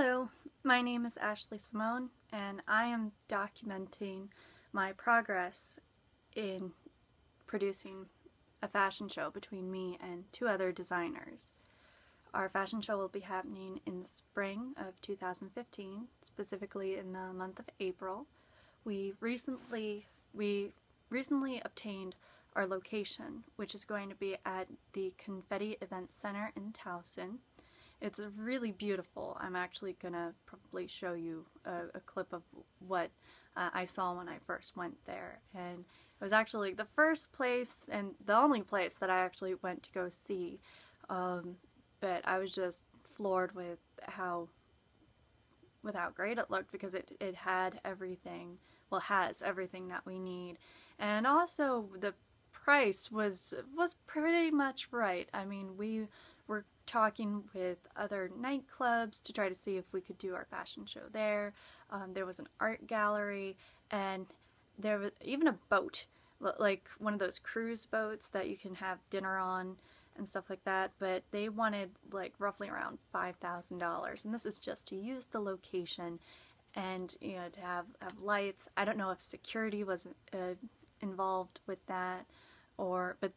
Hello, my name is Ashley Simone, and I am documenting my progress in producing a fashion show between me and two other designers. Our fashion show will be happening in the spring of 2015, specifically in the month of April. We recently obtained our location, which is going to be at the Confetti Event Center in Towson. It's really beautiful. I'm actually gonna probably show you a clip of what I saw when I first went there, and it was actually the first place and the only place that I actually went to go see, but I was just floored with how great it looked, because it had everything, well, has everything that we need, and also the price was pretty much right. I mean, we were talking with other nightclubs to try to see if we could do our fashion show there. There was an art gallery, and there was even a boat, like one of those cruise boats that you can have dinner on and stuff like that, but they wanted like roughly around $5,000, and this is just to use the location and, you know, to have lights. I don't know if security was involved with that, but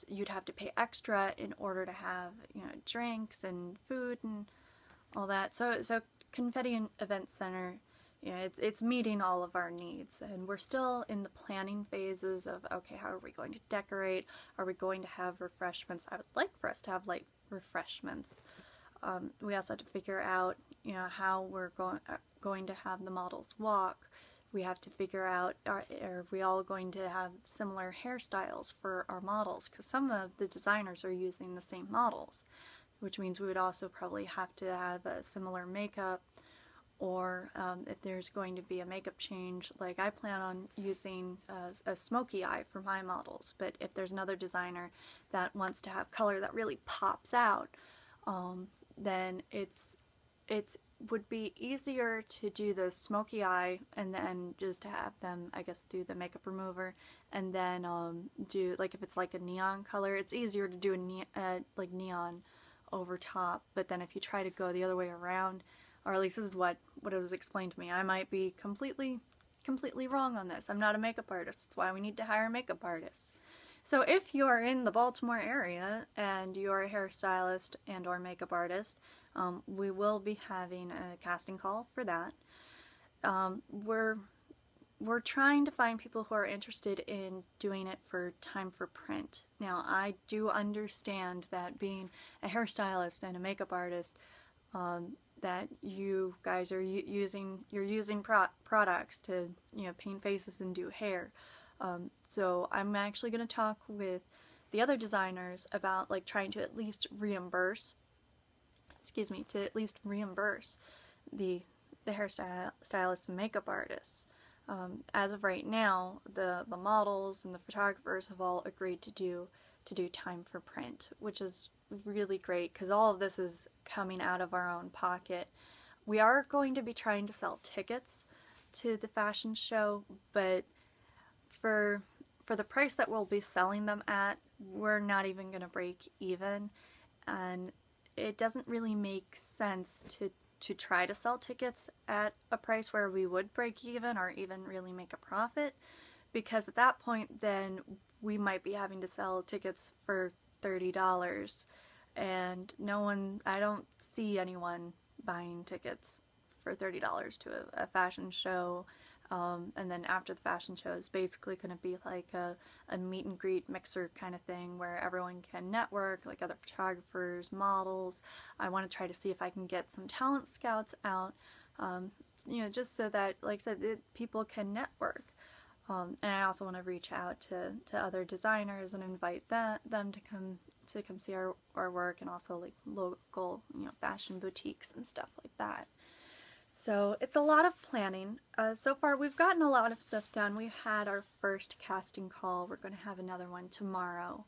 you'd have to pay extra in order to have, you know, drinks and food and all that. So Confetti Event Center, you know, it's meeting all of our needs, and we're still in the planning phases of, okay, how are we going to decorate? Are we going to have refreshments? I would like for us to have light refreshments. We also have to figure out, you know, how we're going to have the models walk. We have to figure out, are we all going to have similar hairstyles for our models? Because some of the designers are using the same models, which means we would also probably have to have a similar makeup, or if there's going to be a makeup change, like I plan on using a smoky eye for my models, but if there's another designer that wants to have color that really pops out, then it would be easier to do the smoky eye and then just have them, I guess, do the makeup remover, and then do, like, if it's like a neon color, it's easier to do like neon over top. But then if you try to go the other way around, or at least this is what it was explained to me, I might be completely wrong on this. I'm not a makeup artist. That's why we need to hire makeup artists. So if you are in the Baltimore area and you are a hairstylist and or makeup artist, we will be having a casting call for that. We're trying to find people who are interested in doing it for time for print. Now, I do understand that being a hairstylist and a makeup artist, that you guys are using products to, you know, paint faces and do hair. So I'm actually going to talk with the other designers about, like, trying to at least reimburse the hairstylists and makeup artists. As of right now, the models and the photographers have all agreed to do time for print, which is really great, because all of this is coming out of our own pocket. We are going to be trying to sell tickets to the fashion show, but for the price that we'll be selling them at, we're not even going to break even, and it doesn't really make sense to try to sell tickets at a price where we would break even or even really make a profit, because at that point then we might be having to sell tickets for $30, and I don't see anyone buying tickets for $30 to a fashion show. And then after the fashion show is basically going to be like a meet and greet mixer kind of thing where everyone can network, like other photographers, models. I want to try to see if I can get some talent scouts out, you know, just so that, like I said, people can network. And I also want to reach out to other designers and invite them to come see our work, and also like local, you know, fashion boutiques and stuff like that. So it's a lot of planning. So far we've gotten a lot of stuff done. We've had our first casting call. We're going to have another one tomorrow.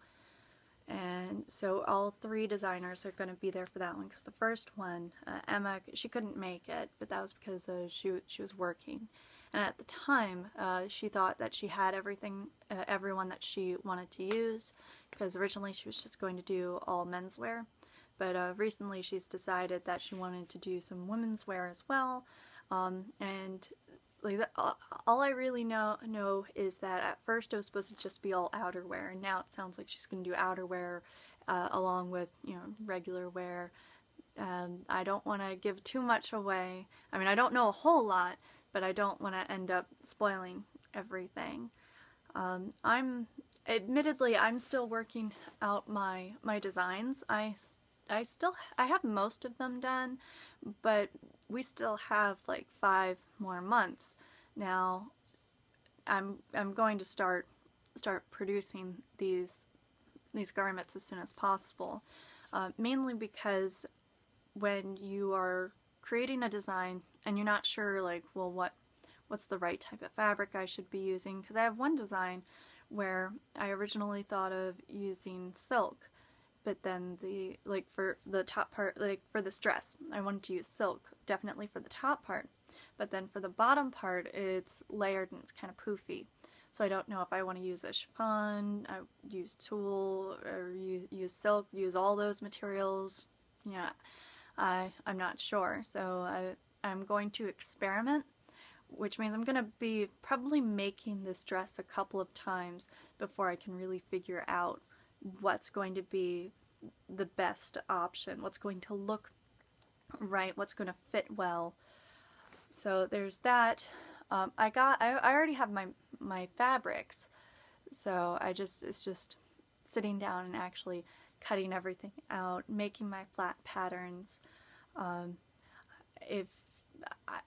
And so all three designers are going to be there for that one, because the first one, Emma, she couldn't make it, but that was because she was working. And at the time, she thought that she had everyone that she wanted to use, because originally she was just going to do all menswear. but recently she's decided that she wanted to do some women's wear as well, and like all I really know is that at first it was supposed to just be all outerwear, and now it sounds like she's going to do outerwear along with, you know, regular wear. I don't want to give too much away. I mean, I don't know a whole lot, but I don't want to end up spoiling everything. Admittedly, I'm still working out my designs. I have most of them done, but we still have like 5 more months. Now, I'm going to start producing these garments as soon as possible, mainly because when you are creating a design and you're not sure, like, well, what's the right type of fabric I should be using, because I have one design where I originally thought of using silk, but then for the top part, like for this dress, I wanted to use silk, definitely for the top part, but then for the bottom part, it's layered and it's kind of poofy. So I don't know if I want to use a chiffon, use tulle, or use silk, use all those materials. Yeah, I'm not sure. So I'm going to experiment, which means I'm going to be probably making this dress a couple of times before I can really figure out what's going to be the best option, what's going to look right, what's going to fit well. So there's that. I already have my fabrics, so it's just sitting down and actually cutting everything out, making my flat patterns. If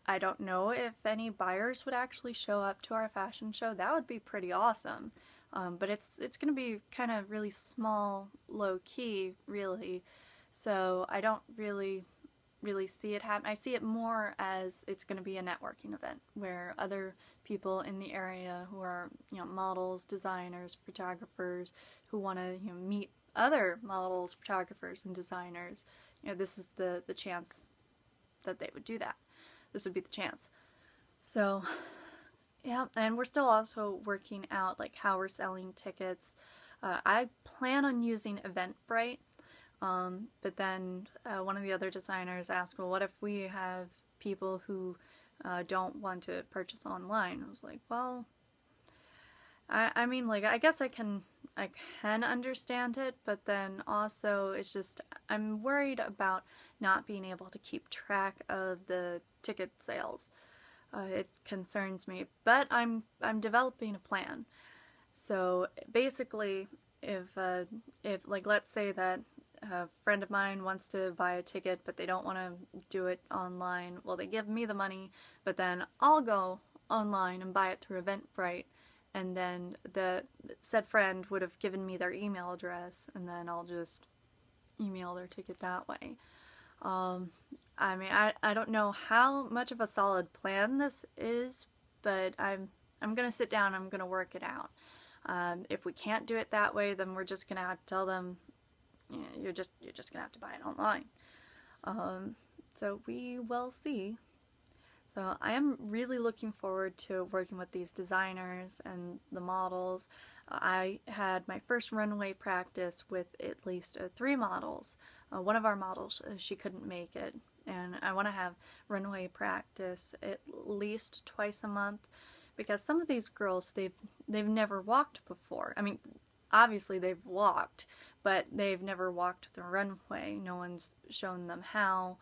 I don't know if any buyers would actually show up to our fashion show. That would be pretty awesome. But it's going to be kind of really small, low key, really. So I don't really see it happen. I see it more as it's going to be a networking event where other people in the area who are, you know, models, designers, photographers, who want to, you know, meet other models, photographers, and designers. You know, this is the chance that they would do that. This would be the chance. So, yeah, and we're still also working out like how we're selling tickets. I plan on using Eventbrite, but then one of the other designers asked, well, what if we have people who don't want to purchase online? I was like, well, I mean, like, I guess I can understand it, but then also it's just, I'm worried about not being able to keep track of the ticket sales. It concerns me, but I'm developing a plan. So basically, if like, let's say that a friend of mine wants to buy a ticket, but they don't want to do it online, well, they give me the money, but then I'll go online and buy it through Eventbrite, and then the said friend would have given me their email address, and then I'll just email their ticket that way. I mean, I don't know how much of a solid plan this is, but I'm gonna sit down and I'm gonna work it out. If we can't do it that way, then we're just gonna have to tell them, you know, you're just gonna have to buy it online. So we will see. So I am really looking forward to working with these designers and the models. I had my first runway practice with at least 3 models. One of our models, she couldn't make it, and I want to have runway practice at least twice a month, because some of these girls, they've never walked before. I mean, obviously they've walked, but they've never walked the runway. No one's shown them how.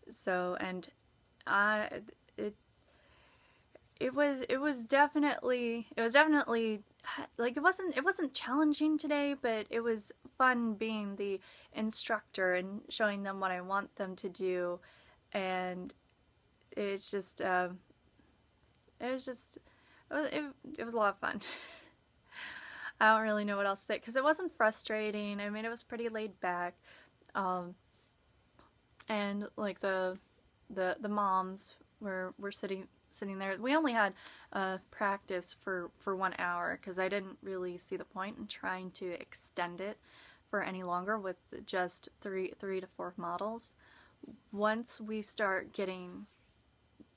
So, and it was definitely like, it wasn't challenging today, but it was fun being the instructor and showing them what I want them to do. And it's just it was a lot of fun. I don't really know what else to say, because it wasn't frustrating. I mean, it was pretty laid back, and like the moms were sitting there. We only had practice for 1 hour, because I didn't really see the point in trying to extend it for any longer with just three to 4 models. Once we start getting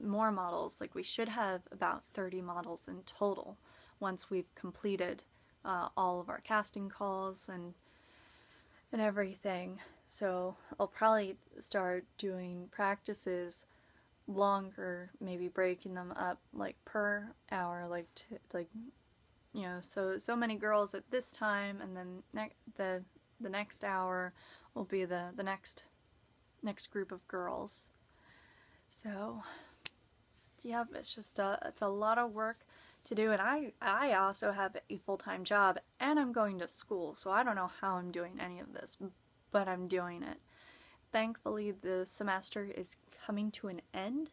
more models, like, we should have about 30 models in total once we've completed all of our casting calls and everything. So I'll probably start doing practices longer, maybe breaking them up like per hour, like so many girls at this time, and then the next hour will be the next group of girls. So yeah, it's a lot of work to do, and I also have a full-time job, and I'm going to school, so I don't know how I'm doing any of this, but I'm doing it. Thankfully, the semester is coming to an end,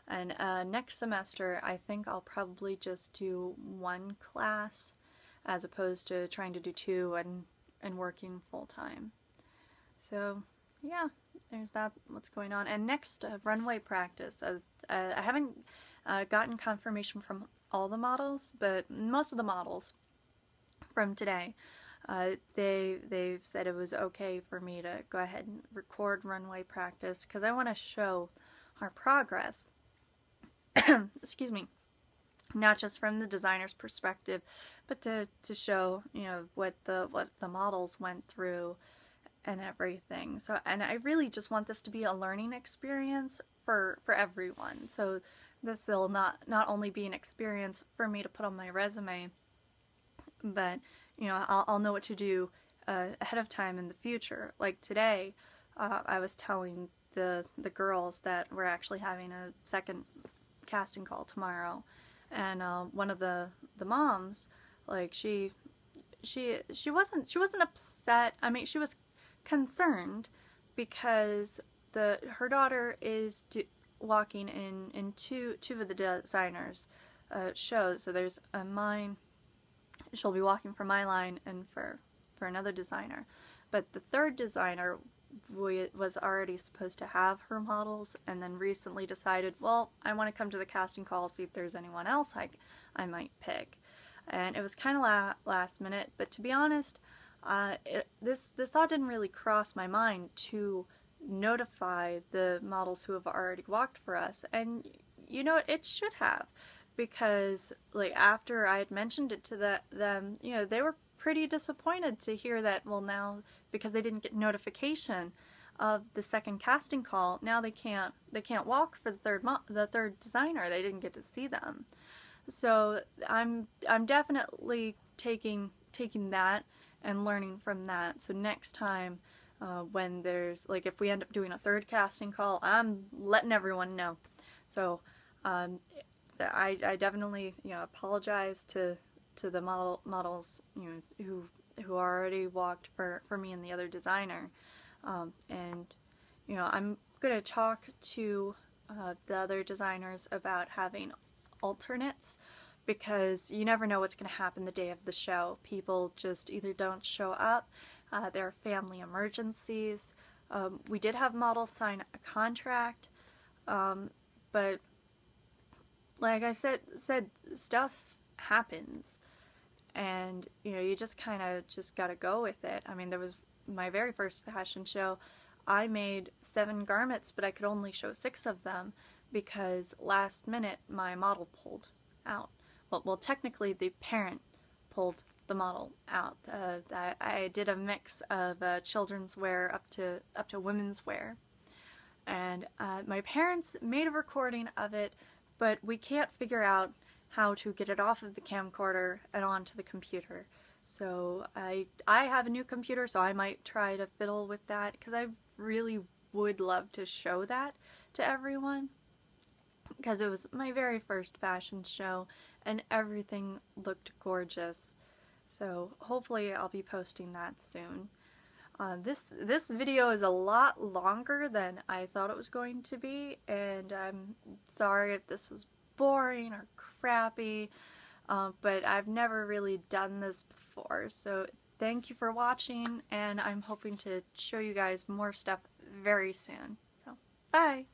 and next semester I think I'll probably just do one class as opposed to trying to do two and working full-time. So yeah, there's that, what's going on. And next, runway practice. As I haven't gotten confirmation from all the models, but most of the models from today, they've said it was okay for me to go ahead and record runway practice because I want to show our progress. Excuse me. Not just from the designer's perspective, but to show, you know, what the models went through and everything. So, and I really just want this to be a learning experience for everyone. So this will not only be an experience for me to put on my resume, but you know, I'll know what to do ahead of time in the future. Like today, I was telling the girls that we're actually having a second casting call tomorrow, and one of the moms, like she wasn't upset. I mean, she was concerned because her daughter is walking in two of the designers' shows. So there's mine. She'll be walking for my line and for another designer, but the third designer was already supposed to have her models, and then recently decided, well, I want to come to the casting call, see if there's anyone else I might pick. And it was kind of last minute, but to be honest, this thought didn't really cross my mind to notify the models who have already walked for us, and you know, it should have, because like after I had mentioned it to them, you know, they were pretty disappointed to hear that, well, now because they didn't get notification of the second casting call, now they can't walk for the third designer. They didn't get to see them. So I'm definitely taking that and learning from that. So next time, when there's, like, if we end up doing a third casting call, I'm letting everyone know. So, so I definitely, you know, apologize to the models, you know, who already walked for me and the other designer, and you know, I'm gonna talk to the other designers about having alternates, because you never know what's going to happen the day of the show. People just either don't show up, there are family emergencies. We did have models sign a contract, but like I said, stuff happens, and you know, you just kind of just gotta go with it. I mean, there was my very first fashion show. I made 7 garments, but I could only show 6 of them because last minute my model pulled out. Well, technically the parent pulled the model out. I did a mix of children's wear up to women's wear, and my parents made a recording of it, but we can't figure out how to get it off of the camcorder and onto the computer. So I have a new computer, so I might try to fiddle with that, because I really would love to show that to everyone, because it was my very first fashion show and everything looked gorgeous. So hopefully I'll be posting that soon. This video is a lot longer than I thought it was going to be, and I'm sorry if this was boring or crappy, but I've never really done this before. So thank you for watching, and I'm hoping to show you guys more stuff very soon. So bye!